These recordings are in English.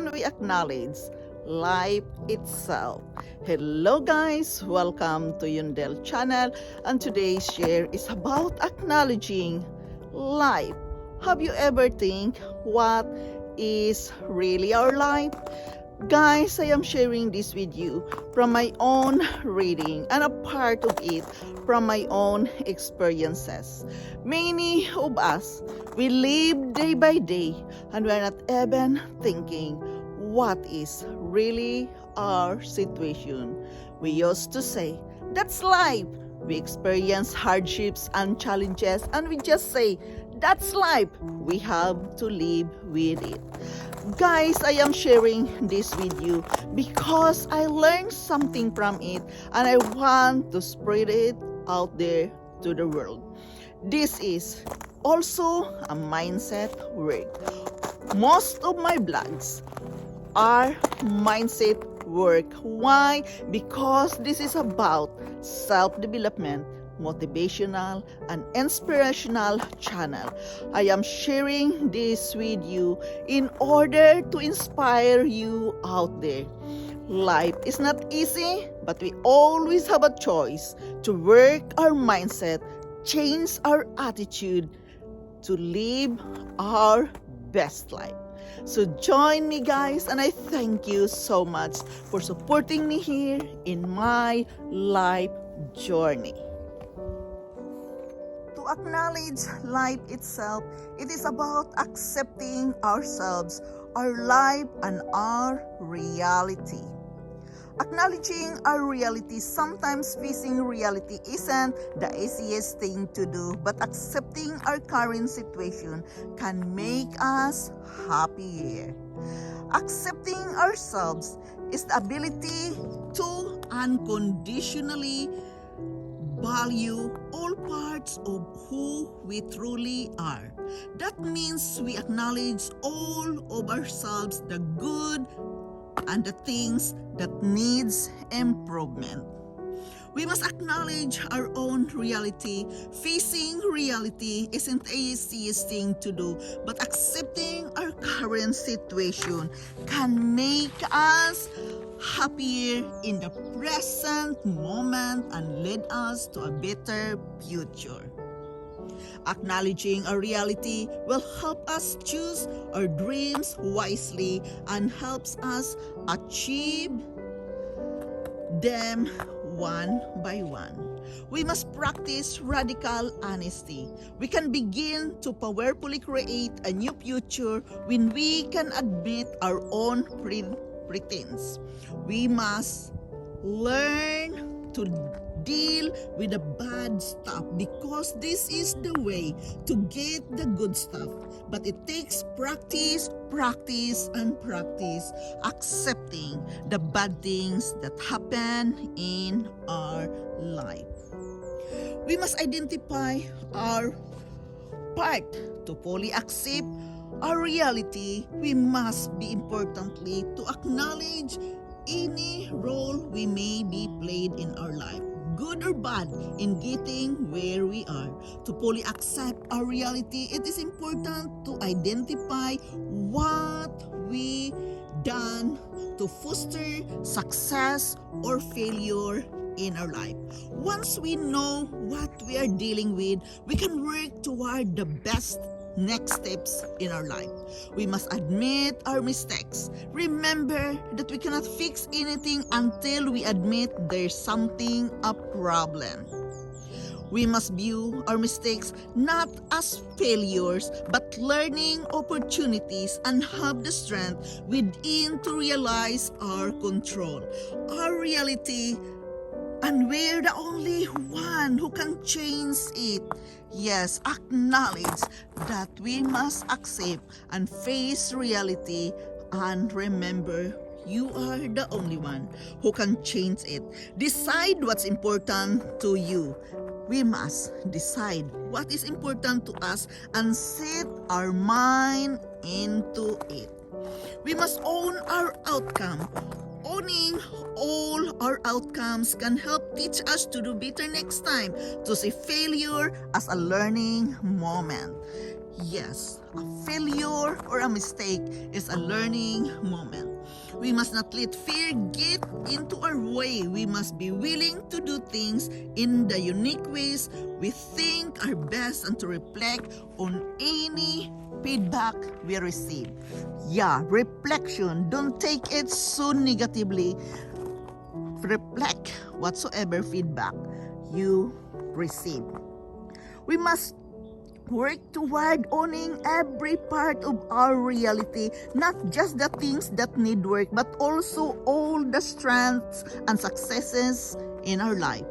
can we acknowledge life itself? Hello guys, welcome to Yundel channel, and today's share is about acknowledging life. Have you ever think what is really our life? Guys, I am sharing this with you from my own reading and a part of it from my own experiences. Many of us, we live day by day and we're not even thinking what is really our situation. We used to say, that's life. We experience hardships and challenges and we just say, that's life. We have to live with it. Guys, I am sharing this with you because I learned something from it and I want to spread it out there to the world. This is also a mindset work. Most of my blogs are mindset work. Why? Because this is about self-development, motivational and inspirational channel. I am sharing this with you in order to inspire you out there. Life is not easy, but we always have a choice to work our mindset, change our attitude to live our best life. So join me guys, and I thank you so much for supporting me here in my life journey. To acknowledge life itself, it is about accepting ourselves, our life, and our reality. Acknowledging our reality, sometimes facing reality isn't the easiest thing to do, but accepting our current situation can make us happier. Accepting ourselves is the ability to unconditionally value all parts of who we truly are. That means we acknowledge all of ourselves, the good and the things that needs improvement. We must acknowledge our own reality. Facing reality isn't the easiest thing to do, but accepting our current situation can make us happier in the present moment and lead us to a better future. Acknowledging our reality will help us choose our dreams wisely and helps us achieve them one by one. We must practice radical honesty. We can begin to powerfully create a new future when we can admit our own pretense. We must learn to deal with the bad stuff because this is the way to get the good stuff. But it takes practice, and practice accepting the bad things that happen in our life. We must identify our part to fully accept our reality. We must be importantly to acknowledge any role we may be played in our life, good or bad, in getting where we are. To fully accept our reality, it is important to identify what we done to foster success or failure in our life. Once we know what we are dealing with, we can work toward the best next steps in our life. We must admit our mistakes. Remember that we cannot fix anything until we admit there's something a problem. We must view our mistakes not as failures but learning opportunities and have the strength within to realize our control, our reality, and we're the only one who can change it. Yes, acknowledge that we must accept and face reality, and remember, you are the only one who can change it. Decide what's important to you. We must decide what is important to us and set our mind into it. We must own our outcome. Owning all our outcomes can help teach us to do better next time, to see failure as a learning moment. Yes, a failure or a mistake is a learning moment. We must not let fear get into our way. We must be willing to do things in the unique ways we think are best and to reflect on any feedback we receive. Yeah, reflection. Don't take it so negatively. Reflect whatsoever feedback you receive. We must work toward owning every part of our reality, not just the things that need work, but also all the strengths and successes in our life.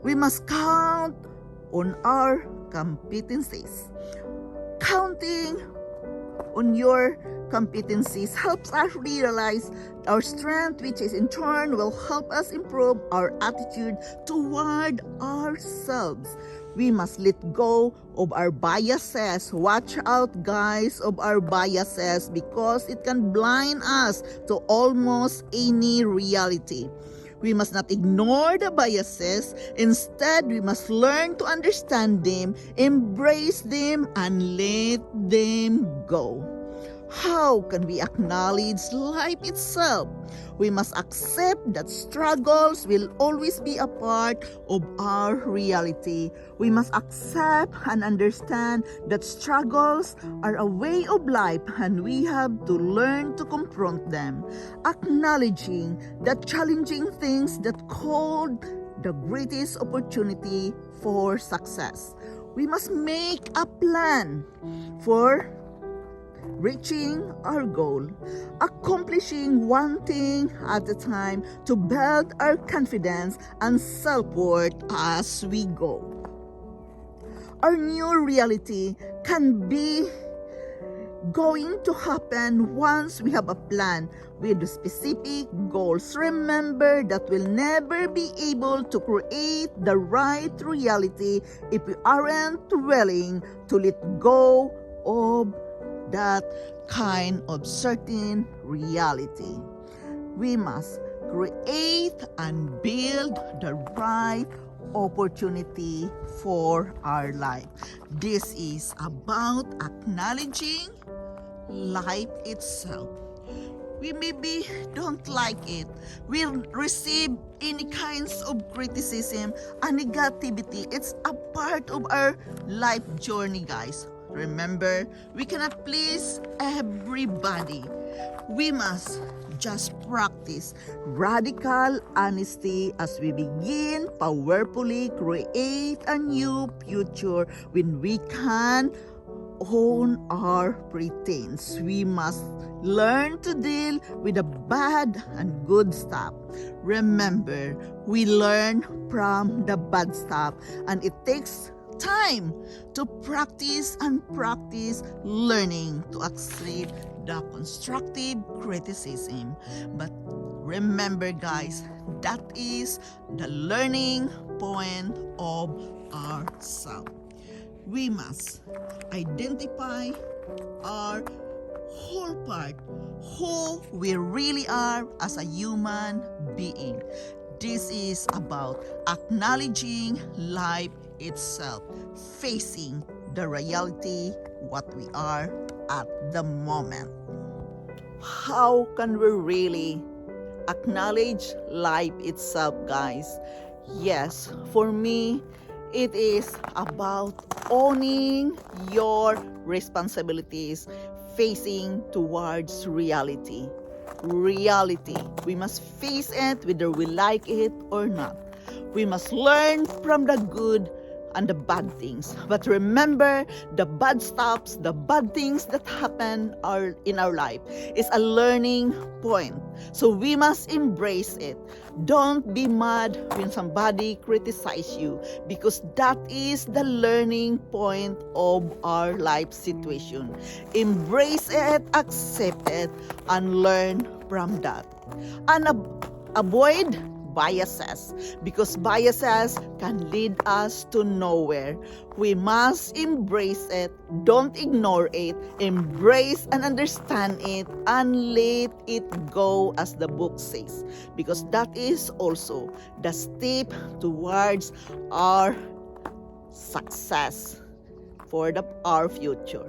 We must count on our competencies. Counting on your competencies helps us realize our strength, which is in turn will help us improve our attitude toward ourselves. We must let go of our biases. Watch out, guys, of our biases because it can blind us to almost any reality. We must not ignore the biases. Instead, we must learn to understand them, embrace them, and let them go. How can we acknowledge life itself? We must accept that struggles will always be a part of our reality. We must accept and understand that struggles are a way of life and we have to learn to confront them. Acknowledging that challenging things that hold the greatest opportunity for success. We must make a plan for reaching our goal, accomplishing one thing at a time to build our confidence and self-worth as we go. Our new reality can be going to happen once we have a plan with specific goals. Remember that we'll never be able to create the right reality if we aren't willing to let go of that kind of certain reality. We must create and build the right opportunity for our life. This is about acknowledging life itself. We maybe don't like it. We receive any kinds of criticism and negativity. It's a part of our life journey, guys. Remember, we cannot please everybody. We must just practice radical honesty as we begin powerfully create a new future when we can own our pretense. We must learn to deal with the bad and good stuff. Remember, we learn from the bad stuff and it takes time to practice and practice learning to accept the constructive criticism. But remember, guys, that is the learning point of ourselves. We must identify our whole part, who we really are as a human being. This is about acknowledging life itself, facing the reality, what we are at the moment. How can we really acknowledge life itself, guys? Yes, for me, it is about owning your responsibilities, facing towards reality. Reality. We must face it whether we like it or not. We must learn from the good and the bad things. But remember, the bad stuffs, the bad things that happen in our life is a learning point. So we must embrace it. Don't be mad when somebody criticizes you because that is the learning point of our life situation. Embrace it, accept it, and learn from that. And avoid biases because biases can lead us to nowhere. We must embrace it, don't ignore it, embrace and understand it, and let it go, as the book says, because that is also the step towards our success. for our future.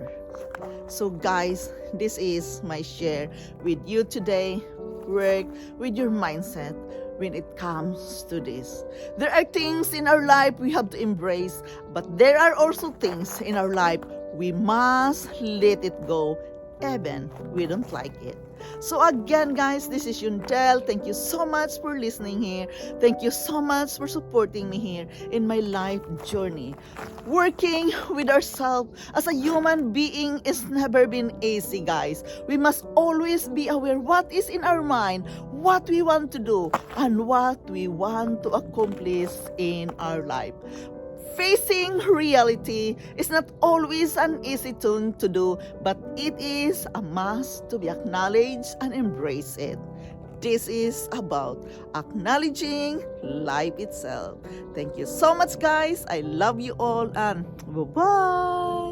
So guys, this is my share with you today. Work with your mindset when it comes to this. There are things in our life we have to embrace, but there are also things in our life we must let it go, even we don't like it. So again, guys, this is Yundel. Thank you so much for listening here. Thank you so much for supporting me here in my life journey. Working with ourselves as a human being is never been easy, guys. We must always be aware what is in our mind, what we want to do, and what we want to accomplish in our life. Facing reality is not always an easy thing to do, but it is a must to be acknowledged and embrace it. This is about acknowledging life itself. Thank you so much, guys. I love you all, and bye-bye.